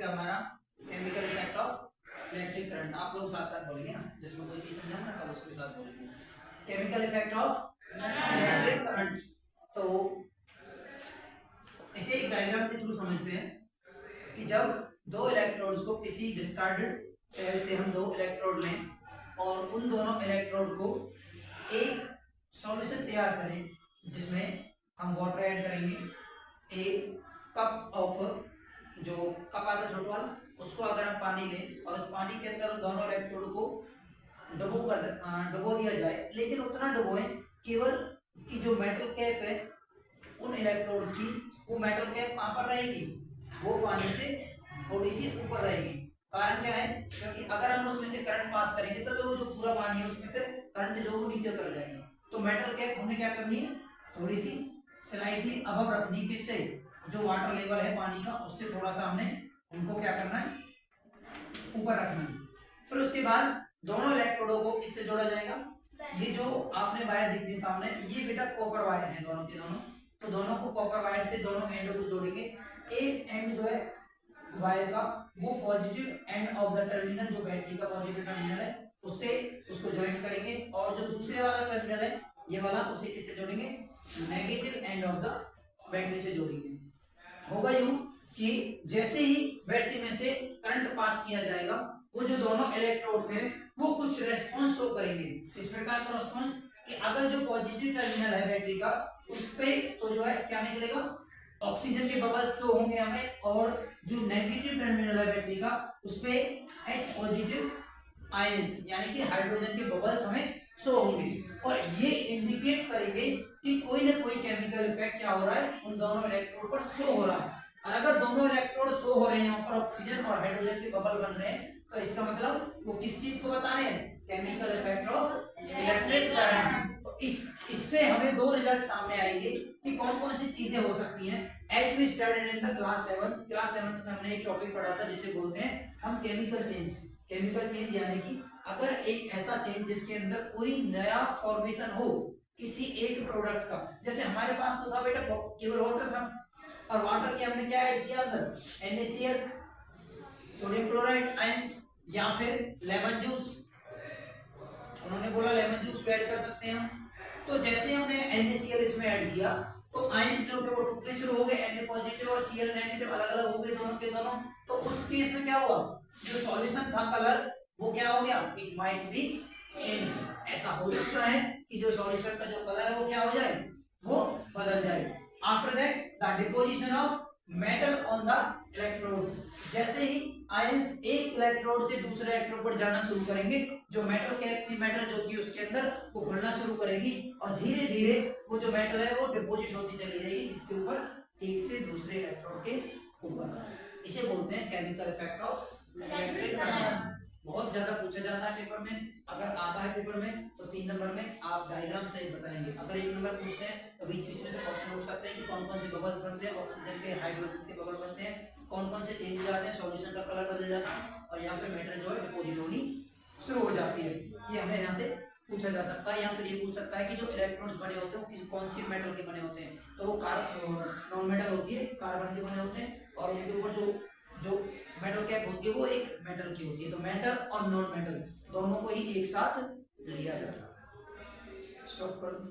Topic है हमारा chemical effect of electric current. आप लोग साथ साथ बोलेंगे ना, जिसमें कोई चीज समझा ना तब उसके साथ बोलेंगे। Chemical effect of electric current. तो इसे एक डायग्राम के थ्रू समझते हैं कि जब दो इलेक्ट्रोड्स को किसी डिस्कार्डेड सेल से हम दो इलेक्ट्रोड लें और उन दोनों इलेक्ट्रोड को एक सॉल्यूशन तैयार करें जिसमें हम वाटर ऐड करेंगे। एक कप ऑफ जो कप आता है छोटा वाला, उसको अगर हम पानी लें और उस पानी के अंदर उन दोनों इलेक्ट्रोड को डुबो दिया जाए, लेकिन उतना डुबोएं केवल कि जो मेटल कैप है उन इलेक्ट्रोड्स की, वो मेटल कैप कहां पर रहेगी, वो पानी से थोड़ी सी ऊपर रहेगी। कारण क्या है, क्योंकि अगर हम उसमें से करंट पास करेंगे तो वो जो पूरा पानी है उसमें फिर करंट जो वो नीचे उतर जाएगा। तो मेटल कैप हमने क्या करनी है, थोड़ी सी स्लाइटली अबव रखनी, किससे, जो वाटर लेवल है पानी का उससे थोड़ा सा हमने उनको क्या करना है, ऊपर रखना है। फिर उसके बाद दोनों इलेक्ट्रोडों को किससे जोड़ा जाएगा, ये जो आपने वायर दिख रही सामने, ये बेटा कॉपर वायर है दोनों के दोनों। तो दोनों को कॉपर वायर से दोनों एंड को जोड़ेंगे। एक एंड जो है वायर का वो positive end of the terminal, जो बैटरी का पॉजिटिव टर्मिनल है उससे उसको ज्वाइन करेंगे, और जो दूसरे वाला टर्मिनल है ये वाला, उसे किससे जोड़ेंगे, negative end of the battery से जोड़ेंगे। होगा यूं कि जैसे ही बैटरी में से करंट पास किया जाएगा, वो जो दोनों इलेक्ट्रोड्स हैं वो कुछ रेस्पॉन्स शो करेंगे। इस प्रकार का रेस्पॉन्स कि अगर जो पॉजिटिव टर्मिनल है बैटरी का उस पे तो जो है क्या निकलेगा, ऑक्सीजन के बबल्स शो होंगे हमें, और जो नेगेटिव टर्मिनल है बैटरी का उस पे H पॉजिटिव आयंस यानी कि हाइड्रोजन के बबल्स हमें शो होंगे। और ये इंडिकेट करेंगे कि कोई ना कोई केमिकल इफेक्ट क्या हो रहा है, उन दोनों इलेक्ट्रोड पर शो हो रहा है। और अगर दोनों इलेक्ट्रोड शो हो रहे हैं, यहाँ पर ऑक्सीजन और हाइड्रोजन के बबल बन रहे हैं, तो इसका मतलब वो किस चीज को बता रहे हैं, chemical effect of electric current. तो इससे हमें दो रिजल्ट सामने आएंगे कि कौन कौन सी चीजें हो सकती हैं। As we studied in the class 7 में हमने एक टॉपिक पढ़ा था जिसे बोलते हैं हम केमिकल चेंज। केमिकल चेंज यानी कि अगर एक ऐसा चेंज जिसके अंदर कोई नया फॉर्मेशन हो किसी एक प्रोडक्ट का, जैसे हमारे पास तो था बेटा केवल वाटर था, और वाटर के हमने क्या ऐड किया अंदर, NaCl, सोडियम क्लोराइड आयंस, या फिर लेमन जूस, उन्होंने बोला लेमन जूस ऐड कर सकते हैं हम। तो जैसे हमने NaCl इसमें ऐड किया तो आयंस जो थे वो टूटने शुरू हो गए, Na पॉजिटिव और Cl नेगेटिव अलग अलग हो गए दोनों के दोनों। तो उस केस में क्या हुआ, जो सॉल्यूशन था कलर वो क्या हो गया, इट माइट बी चेंज। ऐसा हो सकता है कि जो सॉल्यूशन का जो कलर है वो क्या हो जाए, वो बदल जाए। After that the deposition of metal on the electrodes, जैसे ही आयंस एक इलेक्ट्रोड से दूसरे इलेक्ट्रोड पर जाना शुरू करेंगे, जो मेटल कैप थी, मेटल जो थी उसके अंदर वो घुलना शुरू करेगी, और धीरे धीरे वो जो मेटल है वो डिपोजिट होती चली जाएगी इसके ऊपर, एक से दूसरे इलेक्ट्रोड के ऊपर। इसे बोलते हैं chemical effect of electric current. बहुत ज्यादा पूछा जाता है पेपर में, अगर आता है पेपर में तो 3 नंबर में आप डायग्राम से बताएंगे। अगर 1 नंबर पूछते हैं तो बीच बीच में से क्वेश्चन उठ सकते हैं कि कौन कौन से बबल्स बनते हैं, ऑक्सीजन के हाइड्रोजन के बबल बनते हैं, कौन कौन से चेंजेस आते हैं, सॉल्यूशन का कलर बदल जाता है, और यहाँ पे मेटल जो है डिपोजिट होनी शुरू हो जाती है। ये हमें यहाँ से पूछा जा सकता है। यहाँ पे ये पूछ सकता है कि जो इलेक्ट्रॉन्स बने होते हैं वो किस कौन सी मेटल के बने होते हैं, तो वो नॉन मेटल होती है, कार्बन के बने होते हैं, और उनके ऊपर जो जो मेटल कैप होती है वो एक मेटल की होती है। तो मेटल और नॉन मेटल दोनों को ही एक साथ लिया जाता है। स्टॉप कर दो।